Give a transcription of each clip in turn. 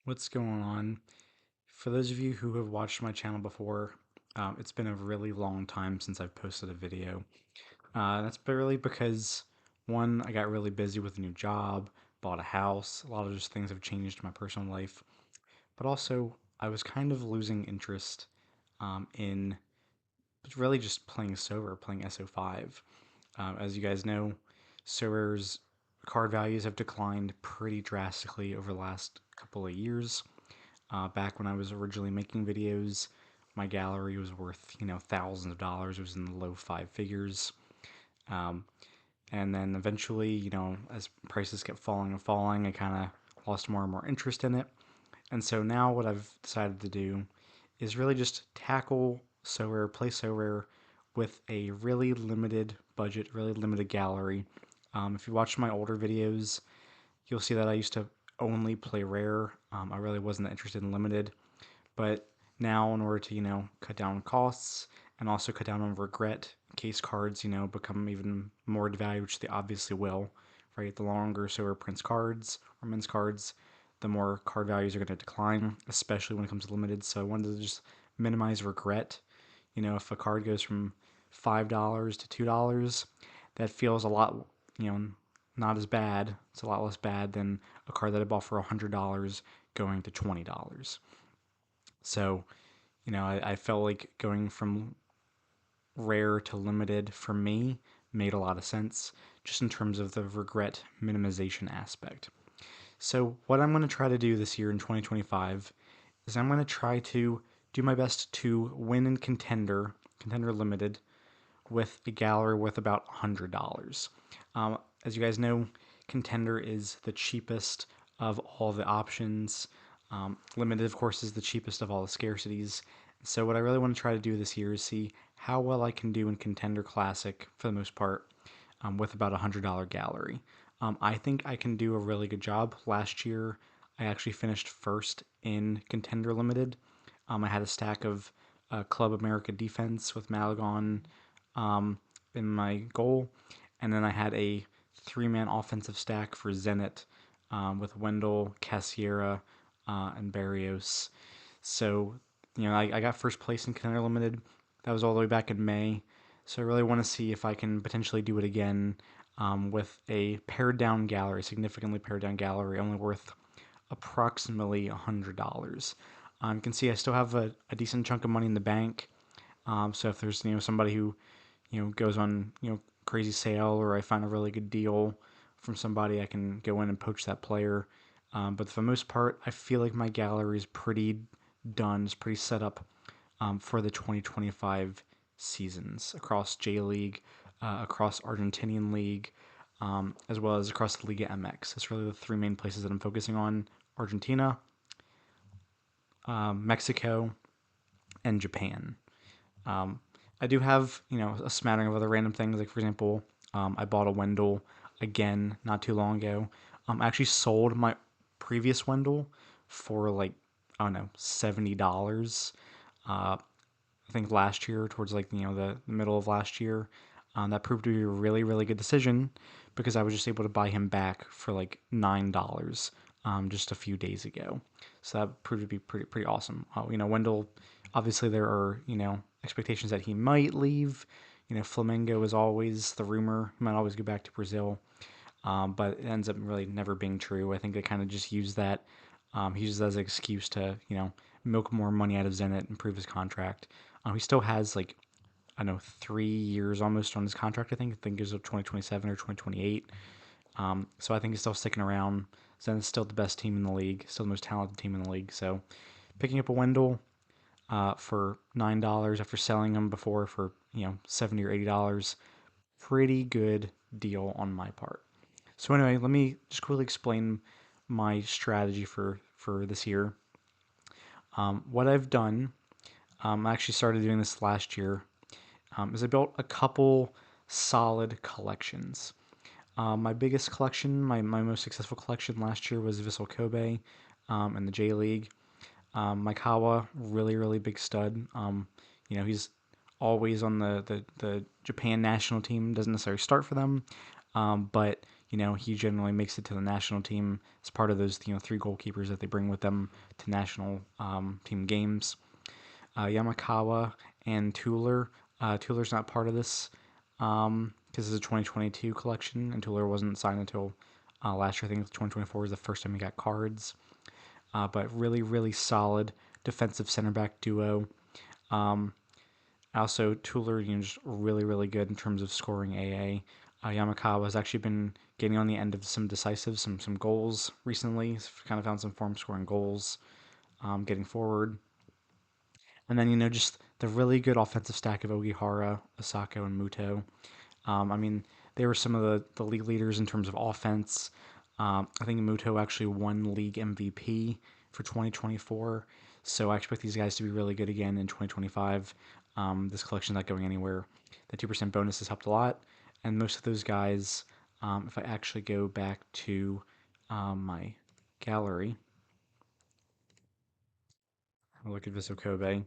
What's going on? For those of you who have watched my channel before, it's been a really long time since I've posted a video. That's really because, one, I got really busy with a new job, bought a house, a lot of just things have changed in my personal life, but also I was kind of losing interest in really just playing Sorare, playing SO5. As you guys know, Sorare's card values have declined pretty drastically over the last couple of years. Back when I was originally making videos, my gallery was worth, thousands of dollars. It was in the low five figures. Um, and then eventually, as prices kept falling and falling, I kind of lost more and more interest in it. And so now what I've decided to do is really just tackle Sorare, play Sorare with a really limited budget, really limited gallery. If you watch my older videos, you'll see that I used to only play rare. I really wasn't interested in limited. But now, in order to, cut down on costs and also cut down on regret in case cards, become even more devalued, which they obviously will, right? The longer Sorare prints cards or mints cards, the more card values are going to decline, especially when it comes to limited. So I wanted to just minimize regret. If a card goes from $5 to $2, that feels a lot, not as bad. It's a lot less bad than a card that I bought for $100 going to $20. So, I felt like going from rare to limited for me made a lot of sense just in terms of the regret minimization aspect. So, what I'm going to try to do this year in 2025 is I'm going to try to do my best to win in Contender Limited, with a gallery worth about $100. As you guys know, Contender is the cheapest of all the options. Limited, of course, is the cheapest of all the scarcities. So, what I really want to try to do this year is see how well I can do in Contender Classic for the most part, with about a $100 gallery. I think I can do a really good job. Last year, I actually finished first in Contender Limited. I had a stack of Club America Defense with Malagon in my goal, and then I had a three-man offensive stack for Zenit with Wendell, Cassiera, and Barrios. So, I got first place in Contender Limited. That was all the way back in May. So I really want to see if I can potentially do it again with a pared down gallery, significantly pared down gallery, only worth approximately $100. You can see I still have a decent chunk of money in the bank. So if there's somebody who goes on crazy sale, or I find a really good deal from somebody, I can go in and poach that player. But for the most part, I feel like my gallery is pretty done. It's pretty set up for the 2025 seasons across J League, across Argentinian League, as well as across the Liga MX. That's really the three main places that I'm focusing on: Argentina, Mexico, and Japan. Um, I do have, a smattering of other random things. Like, for example, I bought a Wendell again not too long ago. I actually sold my previous Wendell for like, I don't know, $70. I think last year, towards like, the middle of last year. That proved to be a really, really good decision because I was just able to buy him back for like $9 just a few days ago. So that proved to be pretty awesome. Wendell, obviously there are, expectations that he might leave. Flamengo is always the rumor. He might always go back to Brazil. But it ends up really never being true. I think they kind of just use that. He uses that as an excuse to, milk more money out of Zenit, improve his contract. He still has like, I don't know, 3 years almost on his contract. I think it goes to 2027 or 2028. So I think he's still sticking around. Zenit's still the best team in the league, still the most talented team in the league. So picking up a Wendell for $9 after selling him before for $70 or $80, pretty good deal on my part. So anyway, let me just quickly explain my strategy for this year. What I've done, I actually started doing this last year, is I built a couple solid collections. My biggest collection, my most successful collection last year was Vissel Kobe in the J League. Maikawa, really, really big stud. He's always on the Japan national team, doesn't necessarily start for them, but he generally makes it to the national team as part of those, three goalkeepers that they bring with them to national team games. Yamakawa and Tuller. Tuller's not part of this because it's a 2022 collection, and Tuller wasn't signed until last year. I think 2024 was the first time he got cards. But really, really solid defensive center back duo. Um, Also, Tuller, just really, really good in terms of scoring AA. Yamakawa has actually been getting on the end of some decisive, some goals recently. He's kind of found some form scoring goals, getting forward. And then, just the really good offensive stack of Ogihara, Osako, and Muto. I mean, they were some of the league leaders in terms of offense. I think Muto actually won league MVP for 2024. So I expect these guys to be really good again in 2025. This collection's not going anywhere. The 2% bonus has helped a lot. And most of those guys, if I actually go back to my gallery, look at Viso Kobe,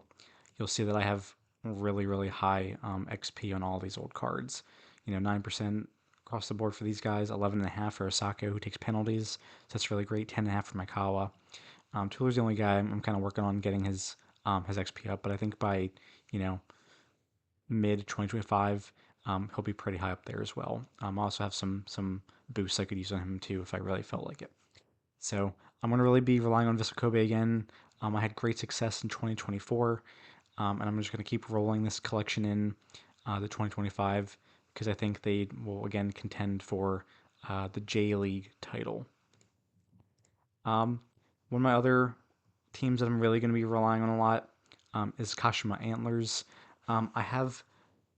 you'll see that I have really, really high XP on all these old cards. 9% across the board for these guys, 11.5 for Osako, who takes penalties. So that's really great. 10.5 for Maikawa. Tuller's the only guy I'm kind of working on getting his XP up, but I think by mid 2025, he'll be pretty high up there as well. I also have some boosts I could use on him too if I really felt like it. So I'm going to really be relying on Vissel Kobe again. I had great success in 2024, and I'm just going to keep rolling this collection in the 2025 because I think they will again contend for the J League title. One of my other teams that I'm really going to be relying on a lot is Kashima Antlers. I have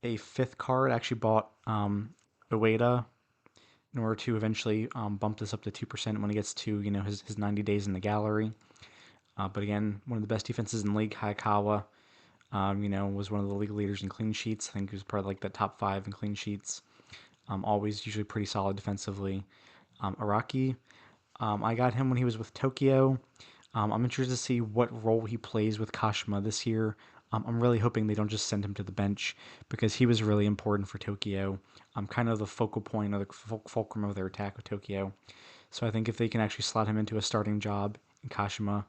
a fifth card. I actually bought Ueda in order to eventually bump this up to 2% when he gets to his 90 days in the gallery. But again, one of the best defenses in the league, Hayakawa, was one of the league leaders in clean sheets. I think he was part of like the top 5 in clean sheets. Always usually pretty solid defensively. Araki, I got him when he was with Tokyo. I'm interested to see what role he plays with Kashima this year. I'm really hoping they don't just send him to the bench because he was really important for Tokyo. Kind of the focal point or the fulcrum of their attack with Tokyo. So I think if they can actually slot him into a starting job in Kashima,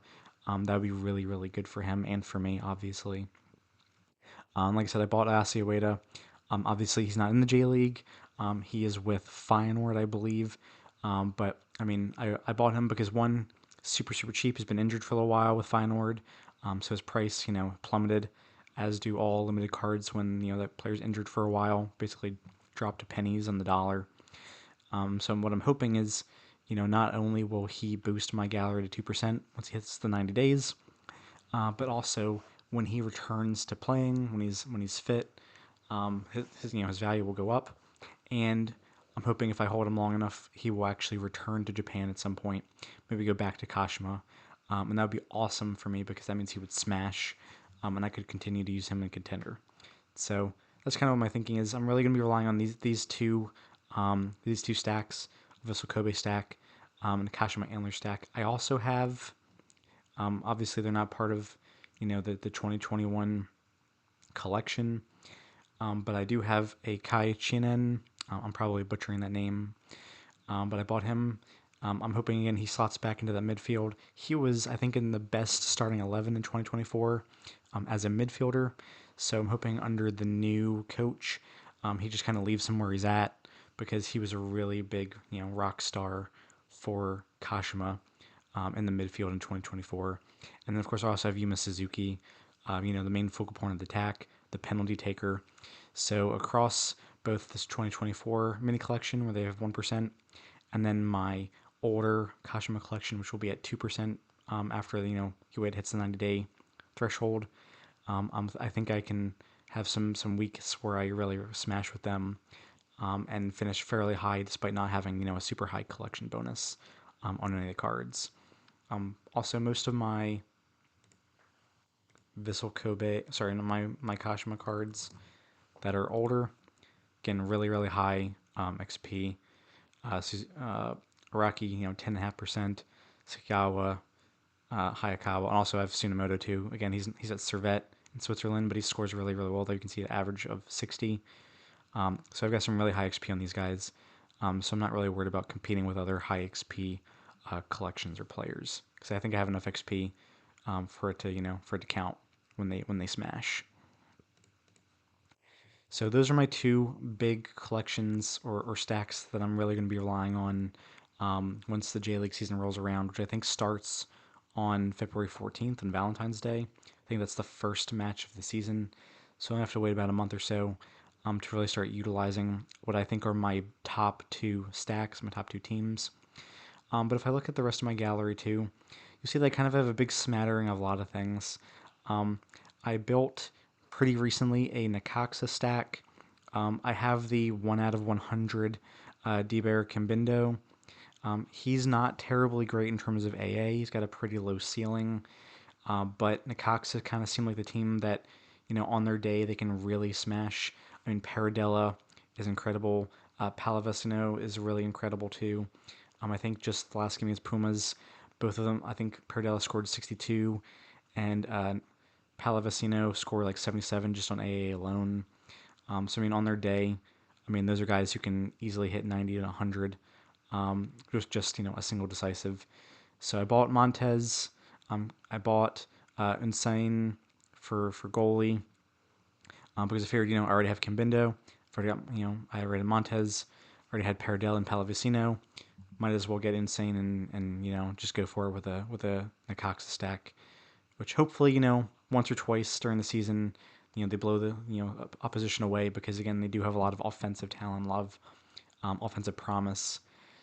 that would be really, really good for him and for me, obviously. Like I said, I bought Ayase Ueda. Obviously, he's not in the J League. He is with Feyenoord, I believe. But I mean, I bought him because one, super super cheap. He's been injured for a little while with Feyenoord, so his price plummeted, as do all limited cards when that player's injured for a while. Basically, drop to pennies on the dollar. So what I'm hoping is, not only will he boost my gallery to 2% once he hits the 90 days, but also when he returns to playing, when he's fit, his value will go up, and I'm hoping if I hold him long enough, he will actually return to Japan at some point. Maybe go back to Kashima, and that would be awesome for me because that means he would smash, and I could continue to use him in Contender. So that's kind of what my thinking is. I'm really going to be relying on these two stacks, Vissel Kobe stack, and Kashima Antler stack. I also have, obviously they're not part of, the 2021 collection, but I do have a Kai Chinen. I'm probably butchering that name, but I bought him. I'm hoping again he slots back into that midfield. He was, I think, in the best starting 11 in 2024 as a midfielder. So I'm hoping under the new coach, he just kind of leaves him where he's at because he was a really big, rock star for Kashima in the midfield in 2024. And then of course I also have Yuma Suzuki, the main focal point of the attack, the penalty taker. So across both this 2024 mini collection where they have 1%, and then my older Kashima collection, which will be at 2% after Ueda hits the 90-day threshold. I think I can have some weeks where I really smash with them and finish fairly high despite not having a super high collection bonus on any of the cards. Also, most of my Vissel Kobe, sorry, my Kashima cards that are older, again, really, really high XP. Araki, 10.5%. Sakawa, Hayakawa, and also I have Tsunemoto too. Again, he's at Servette in Switzerland, but he scores really, really well. There you can see an average of 60. So I've got some really high XP on these guys. So I'm not really worried about competing with other high XP collections or players because I think I have enough XP for it to for it to count when they smash. So those are my two big collections or stacks that I'm really going to be relying on once the J League season rolls around, which I think starts on February 14th on Valentine's Day. I think that's the first match of the season, so I have to wait about a month or so to really start utilizing what I think are my top two stacks, my top two teams. But if I look at the rest of my gallery too, you see that I kind of have a big smattering of a lot of things. Um, I built pretty recently a Necaxa stack. I have the 1 out of 100 D-Bear Kimbindo. He's not terribly great in terms of AA. He's got a pretty low ceiling. But Necaxa kind of seemed like the team that, on their day they can really smash. I mean, Paradella is incredible. Palavecino is really incredible too. I think just the last game against Pumas, both of them, I think Paradella scored 62 and Palavecino scored like 77 just on AA alone. So, I mean, on their day, I mean, those are guys who can easily hit 90 and 100 just a single decisive. So I bought Montez. I bought Insane for goalie because I figured I already have Cambindo. I've already got I already had Montez. Already had Paradell and Palavicino. Might as well get Insane and just go for it with a Necaxa stack, which hopefully once or twice during the season they blow the opposition away because again they do have a lot of offensive talent, a lot of offensive promise.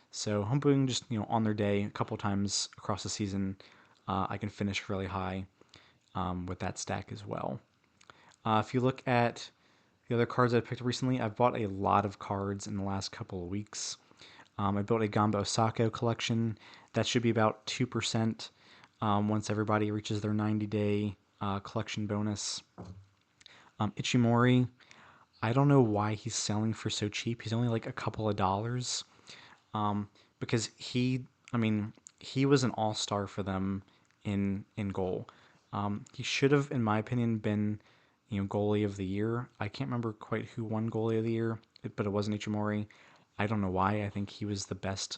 So hoping just on their day a couple times across the season, I can finish really high with that stack as well. If you look at the other cards I picked up recently, I've bought a lot of cards in the last couple of weeks. I built a Gamba Osako collection. That should be about 2% once everybody reaches their 90-day collection bonus. Ichimori, I don't know why he's selling for so cheap. He's only like a couple of dollars. Because I mean, he was an all-star for them in goal. He should have, in my opinion, been goalie of the year. I can't remember quite who won goalie of the year, but it wasn't Ichimori. I don't know why. I think he was the best.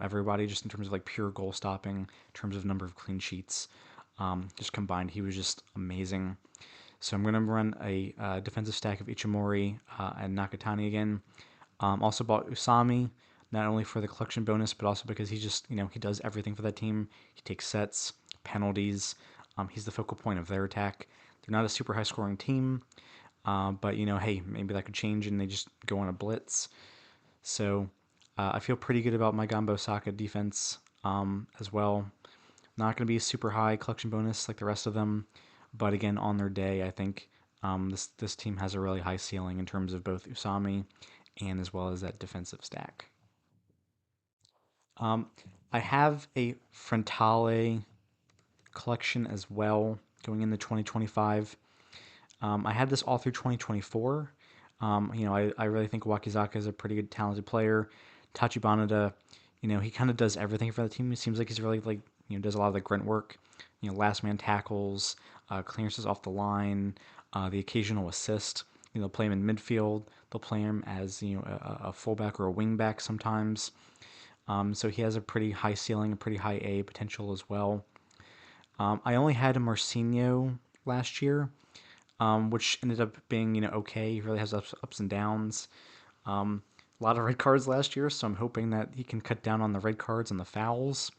Everybody just in terms of like pure goal stopping, in terms of number of clean sheets, just combined, he was just amazing. So I'm going to run a defensive stack of Ichimori and Nakatani again. Also bought Usami, not only for the collection bonus, but also because he just, he does everything for that team. He takes sets, penalties. He's the focal point of their attack. They're not a super high scoring team, but, hey, maybe that could change and they just go on a blitz. So I feel pretty good about my Gamba Osaka defense as well. Not going to be a super high collection bonus like the rest of them, but again, on their day, I think this team has a really high ceiling in terms of both Usami and as well as that defensive stack. Um, I have a Frontale collection as well going into 2025. I had this all through 2024. I really think Wakizaka is a pretty good, talented player. Tachibana, he kind of does everything for the team. It seems like he's really like does a lot of the grunt work. Last man tackles, clearances off the line, the occasional assist. They'll play him in midfield. They'll play him as a fullback or a wingback sometimes. So he has a pretty high ceiling, a pretty high A potential as well. I only had a Marcinho last year, which ended up being okay. He really has ups and downs. A lot of red cards last year, so I'm hoping that he can cut down on the red cards and the fouls.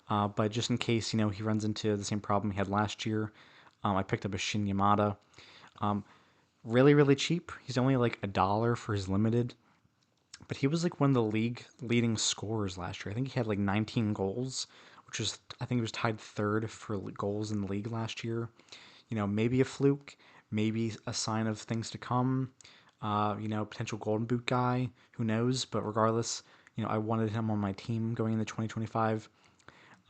But just in case he runs into the same problem he had last year, I picked up a Shin Yamada. Really, really cheap. He's only like $1 for his limited, but he was like one of the league leading scorers last year. I think he had like 19 goals, which was I think he was tied third for goals in the league last year. Maybe a fluke, maybe a sign of things to come. Potential Golden Boot guy, who knows? But regardless, I wanted him on my team going into 2025.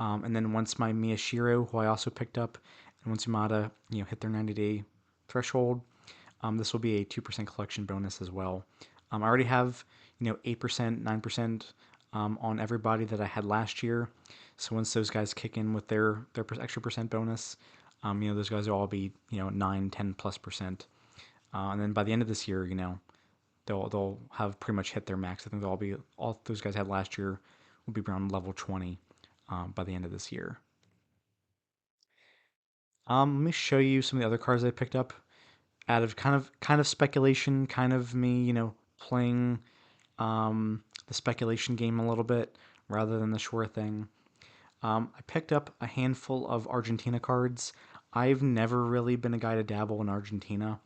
And then once my Miyashiro, who I also picked up, and once Yamada, hit their 90-day threshold, this will be a 2% collection bonus as well. I already have 8%, 9% on everybody that I had last year. So once those guys kick in with their extra percent bonus, those guys will all be 9, 10+%. And then by the end of this year, they'll have pretty much hit their max. I think they'll all be all those guys had last year will be around level 20 by the end of this year. Let me show you some of the other cards I picked up out of kind of speculation, kind of me, playing the speculation game a little bit rather than the sure thing. I picked up a handful of Argentina cards. I've never really been a guy to dabble in Argentina,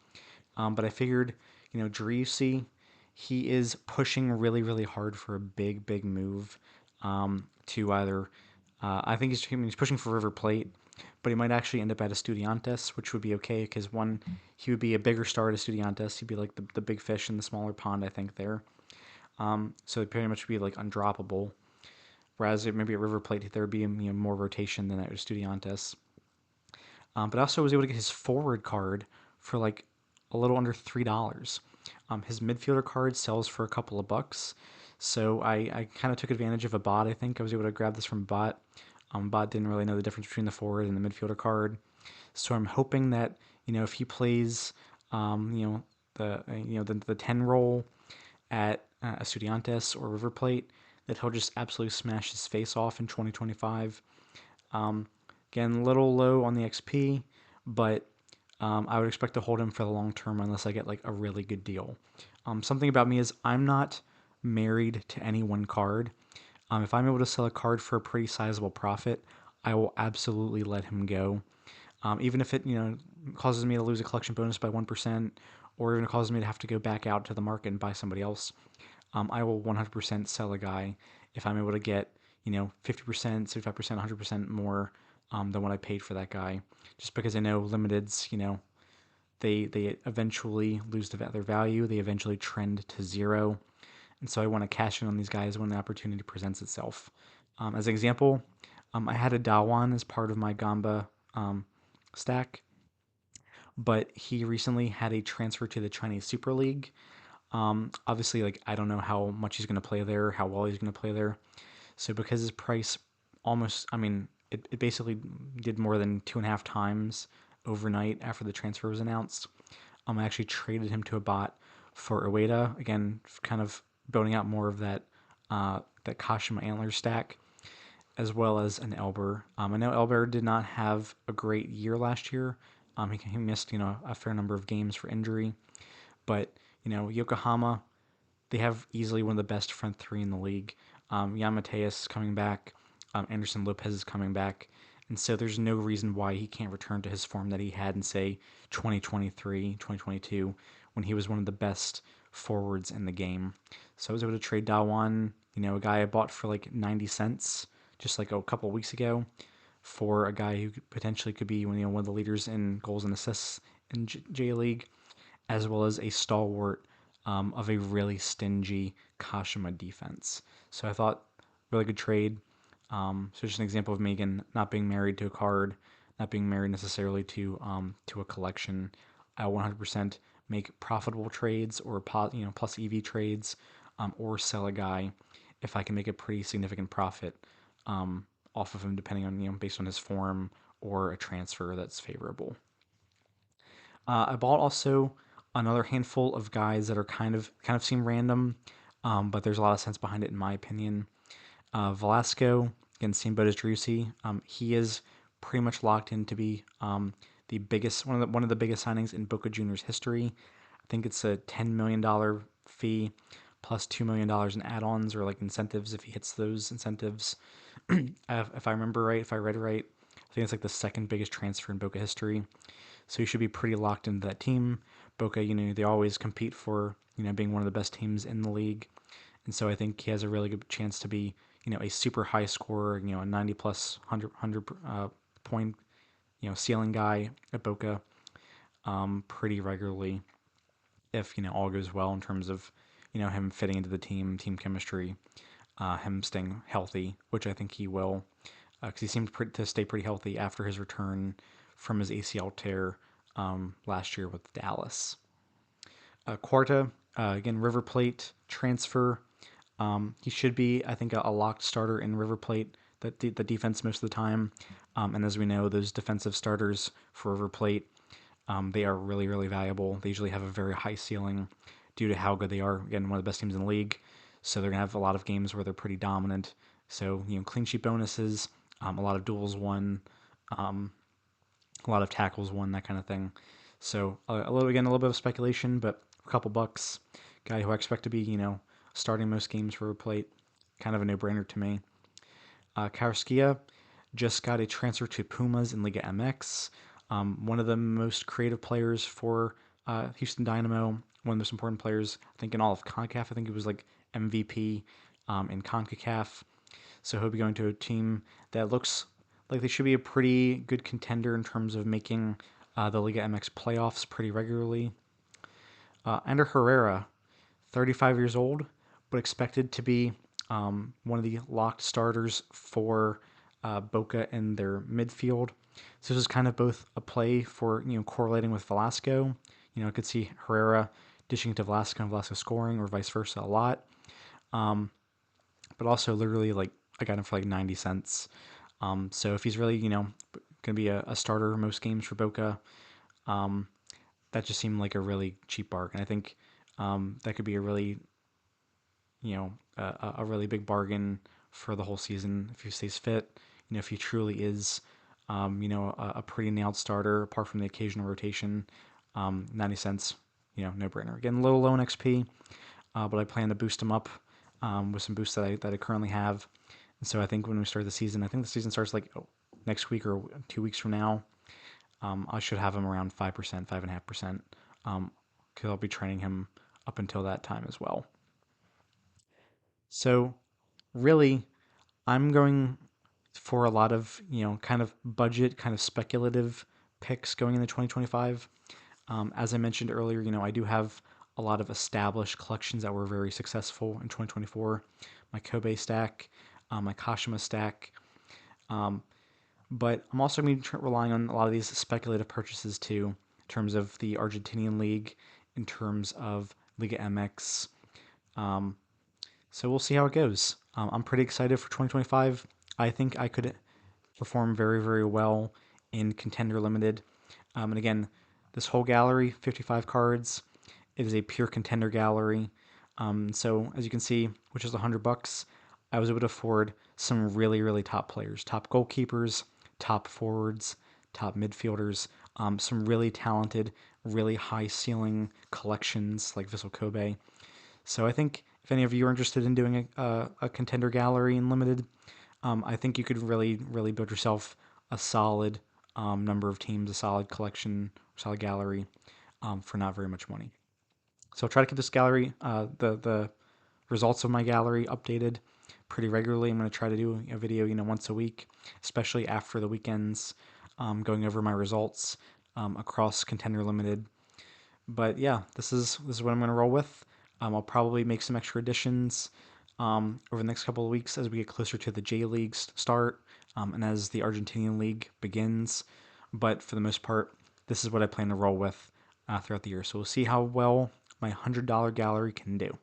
but I figured, Driussi, he is pushing really, really hard for a big, big move to either. I think he's pushing for River Plate, but he might actually end up at Estudiantes, which would be okay because one, he would be a bigger star at Estudiantes. He'd be like the big fish in the smaller pond, I think there. So it'd pretty much be like undroppable. Whereas maybe at River Plate there would be more rotation than at Estudiantes. But I also was able to get his forward card for like a little under $3. His midfielder card sells for a couple of bucks. So I kind of took advantage of a bot. I think I was able to grab this from bot. Bot didn't really know the difference between the forward and the midfielder card. So I'm hoping that if he plays the 10 roll at Estudiantes or River Plate, that he'll just absolutely smash his face off in 2025. Again, a little low on the XP, but I would expect to hold him for the long term unless I get like a really good deal. Something about me is I'm not married to any one card. If I'm able to sell a card for a pretty sizable profit, I will absolutely let him go. Even if it causes me to lose a collection bonus by 1%, or even causes me to have to go back out to the market and buy somebody else, I will 100% sell a guy if I'm able to get 50%, 75%, 100% more than what I paid for that guy. Just because I know limiteds, they eventually lose their value. They eventually trend to zero, and so I want to cash in on these guys when the opportunity presents itself. As an example, I had a Dawan as part of my Gamba stack, but he recently had a transfer to the Chinese Super League. Obviously, like I don't know how much he's going to play there, how well he's going to play there. So because his price almost, I mean, it basically did more than 2.5 times overnight after the transfer was announced. I actually traded him to a bot for Ueda, again, kind of building out more of that Kashima Antler stack, as well as an Elber. I know Elber did not have a great year last year. He missed a fair number of games for injury, but Yokohama, they have easily one of the best front three in the league. Jan Mateus coming back, Anderson Lopez is coming back, and so there's no reason why he can't return to his form that he had in, say, 2023, 2022, when he was one of the best forwards in the game. So I was able to trade Dawan, a guy I bought for like 90 cents just like a couple weeks ago, for a guy who potentially could be one of the leaders in goals and assists in J League, as well as a stalwart of a really stingy Kashima defense. So I thought really good trade. So just an example of me again not being married to a card, not being married necessarily to a collection. I 100% make profitable trades or plus EV trades, or sell a guy if I can make a pretty significant profit off of him, depending on based on his form or a transfer that's favorable. I bought also another handful of guys that are kind of seem random, but there's a lot of sense behind it in my opinion. Velasco, again, same boat as Drusi. He is pretty much locked in to be the biggest one of the biggest signings in Boca Juniors history. I think it's a $10 million fee plus $2 million in add-ons or like incentives if he hits those incentives. If I remember right, if I read right, I think it's like the second biggest transfer in Boca history. So he should be pretty locked into that team. Boca, they always compete for being one of the best teams in the league, and so I think he has a really good chance to be a super high scorer, a 90 plus 100 point ceiling guy at Boca pretty regularly if all goes well in terms of him fitting into the team chemistry, him staying healthy, which I think he will, because he seemed to stay pretty healthy after his return from his ACL tear last year with Dallas. Quarta, again, River Plate transfer. He should be, I think, a locked starter in River Plate, the defense most of the time. And as we know, those defensive starters for River Plate, they are really, really valuable. They usually have a very high ceiling due to how good they are. Again, one of the best teams in the league, so they're gonna have a lot of games where they're pretty dominant. So clean sheet bonuses, a lot of duels won, um, a lot of tackles won, that kind of thing. So a little bit of speculation, but a couple bucks. Guy who I expect to be starting most games for a plate, kind of a no-brainer to me. Karaskia just got a transfer to Pumas in Liga MX. One of the most creative players for Houston Dynamo. One of the most important players, I think, in all of CONCACAF. I think he was like MVP in CONCACAF. So he'll be going to a team that looks like they should be a pretty good contender in terms of making the Liga MX playoffs pretty regularly. Ender Herrera, 35 years old, but expected to be one of the locked starters for Boca in their midfield. So this is kind of both a play for correlating with Velasco. I could see Herrera dishing to Velasco and Velasco scoring, or vice versa, a lot. But also literally like I got him for like 90 cents. So if he's really going to be a starter most games for Boca, that just seemed like a really cheap bargain. I think that could be a really a really big bargain for the whole season if he stays fit. If he truly is, a pretty nailed starter apart from the occasional rotation. 90 cents, no brainer. Again, a little low in XP, but I plan to boost him up with some boosts that I currently have. And so I think when we start the season, I think the season starts like next week or 2 weeks from now. I should have him around 5%, 5.5%, because I'll be training him up until that time as well. So really, I'm going for a lot of, kind of budget, kind of speculative picks going into 2025. As I mentioned earlier, I do have a lot of established collections that were very successful in 2024. My Kobe stack, my Kashima stack. But I'm also going to be relying on a lot of these speculative purchases too, in terms of the Argentinian League, in terms of Liga MX. So we'll see how it goes. I'm pretty excited for 2025. I think I could perform very, very well in Contender Limited. And again, this whole gallery, 55 cards, it is a pure Contender gallery. So as you can see, which is $100, I was able to afford some really, really top players, top goalkeepers, top forwards, top midfielders, some really talented, really high ceiling collections like Vissel Kobe. So I think if any of you are interested in doing a Contender gallery in Limited, I think you could really, really build yourself a solid number of teams, a solid collection, solid gallery for not very much money. So I'll try to keep this gallery, the results of my gallery updated pretty regularly. I'm going to try to do a video, once a week, especially after the weekends, going over my results across Contender Limited. But yeah, this is what I'm going to roll with. I'll probably make some extra additions over the next couple of weeks as we get closer to the J League start and as the Argentinian League begins. But for the most part, this is what I plan to roll with throughout the year. So we'll see how well my $100 gallery can do.